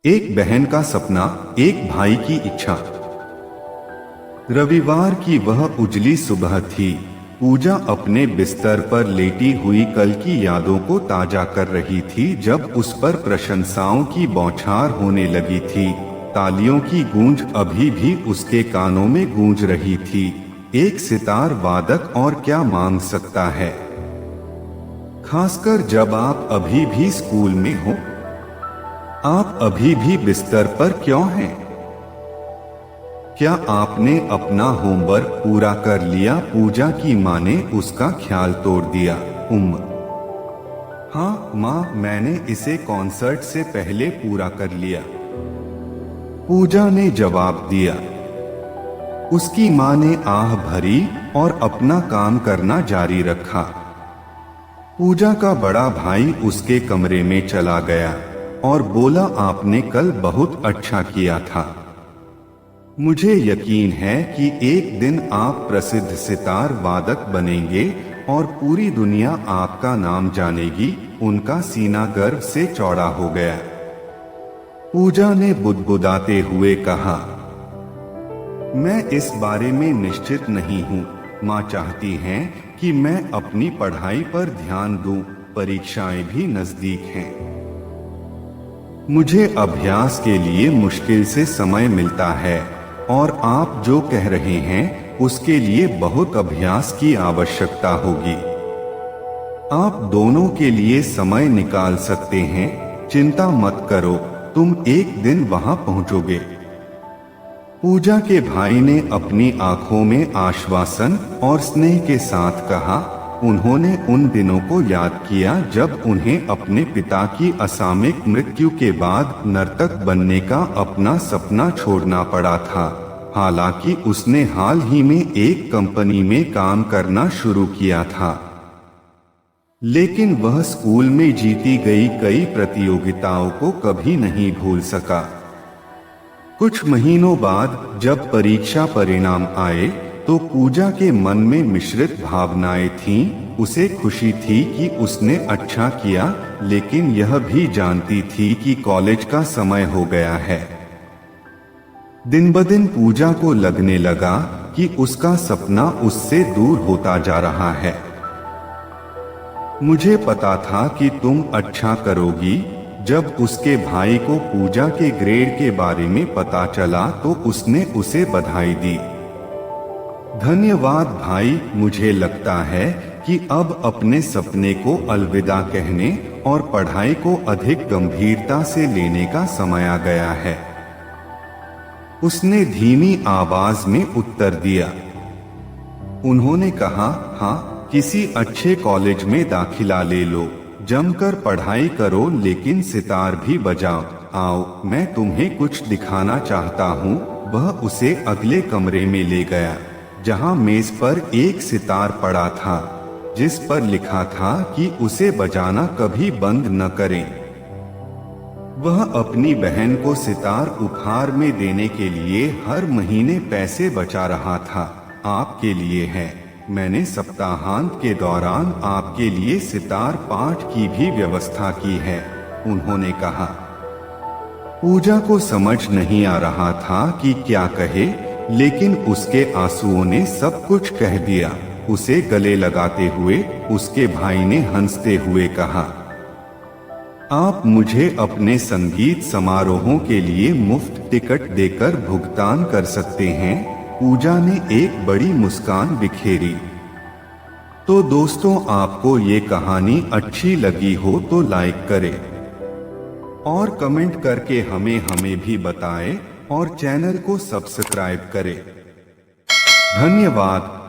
एक बहन का सपना, एक भाई की इच्छा। रविवार की वह उजली सुबह थी। पूजा अपने बिस्तर पर लेटी हुई कल की यादों को ताजा कर रही थी जब उस पर प्रशंसाओं की बौछार होने लगी थी। तालियों की गूंज अभी भी उसके कानों में गूंज रही थी। एक सितार वादक और क्या मांग सकता है, खासकर जब आप अभी भी स्कूल में हो। आप अभी भी बिस्तर पर क्यों हैं? क्या आपने अपना होमवर्क पूरा कर लिया? पूजा की माँ ने उसका ख्याल तोड़ दिया। हाँ माँ, मैंने इसे कॉन्सर्ट से पहले पूरा कर लिया, पूजा ने जवाब दिया। उसकी माँ ने आह भरी और अपना काम करना जारी रखा। पूजा का बड़ा भाई उसके कमरे में चला गया और बोला, आपने कल बहुत अच्छा किया था। मुझे यकीन है कि एक दिन आप प्रसिद्ध सितार वादक बनेंगे और पूरी दुनिया आपका नाम जानेगी। उनका सीना गर्व से चौड़ा हो गया। पूजा ने बुदबुदाते हुए कहा, मैं इस बारे में निश्चित नहीं हूँ। माँ चाहती हैं कि मैं अपनी पढ़ाई पर ध्यान दूं, परीक्षाएं भी नजदीक हैं। मुझे अभ्यास के लिए मुश्किल से समय मिलता है और आप जो कह रहे हैं उसके लिए बहुत अभ्यास की आवश्यकता होगी। आप दोनों के लिए समय निकाल सकते हैं। चिंता मत करो, तुम एक दिन वहां पहुंचोगे। पूजा के भाई ने अपनी आंखों में आश्वासन और स्नेह के साथ कहा। उन्होंने उन दिनों को याद किया जब उन्हें अपने पिता की असामयिक मृत्यु के बाद नर्तक बनने का अपना सपना छोड़ना पड़ा था। हालांकि उसने हाल ही में एक कंपनी में काम करना शुरू किया था, लेकिन वह स्कूल में जीती गई कई प्रतियोगिताओं को कभी नहीं भूल सका। कुछ महीनों बाद जब परीक्षा परिणाम आए तो पूजा के मन में मिश्रित भावनाएं थीं। उसे खुशी थी कि उसने अच्छा किया, लेकिन यह भी जानती थी कि कॉलेज का समय हो गया है। दिन ब दिन पूजा को लगने लगा कि उसका सपना उससे दूर होता जा रहा है। मुझे पता था कि तुम अच्छा करोगी। जब उसके भाई को पूजा के ग्रेड के बारे में पता चला तो उसने उसे बधाई दी। धन्यवाद भाई, मुझे लगता है कि अब अपने सपने को अलविदा कहने और पढ़ाई को अधिक गंभीरता से लेने का समय आ गया है, उसने धीमी आवाज में उत्तर दिया। उन्होंने कहा, हाँ, किसी अच्छे कॉलेज में दाखिला ले लो, जमकर पढ़ाई करो, लेकिन सितार भी बजाओ। आओ, मैं तुम्हें कुछ दिखाना चाहता हूँ। वह उसे अगले कमरे में ले गया, जहाँ मेज पर एक सितार पड़ा था, जिस पर लिखा था कि उसे बजाना कभी बंद न करें। वह अपनी बहन को सितार उपहार में देने के लिए हर महीने पैसे बचा रहा था। आपके लिए है, मैंने सप्ताहांत के दौरान आपके लिए सितार पाठ की भी व्यवस्था की है, उन्होंने कहा। पूजा को समझ नहीं आ रहा था कि क्या कहे, लेकिन उसके आंसुओं ने सब कुछ कह दिया। उसे गले लगाते हुए उसके भाई ने हंसते हुए कहा, आप मुझे अपने संगीत समारोहों के लिए मुफ्त टिकट देकर भुगतान कर सकते हैं। पूजा ने एक बड़ी मुस्कान बिखेरी। तो दोस्तों, आपको ये कहानी अच्छी लगी हो तो लाइक करें और कमेंट करके हमें भी बताएं और चैनल को सब्सक्राइब करें। धन्यवाद।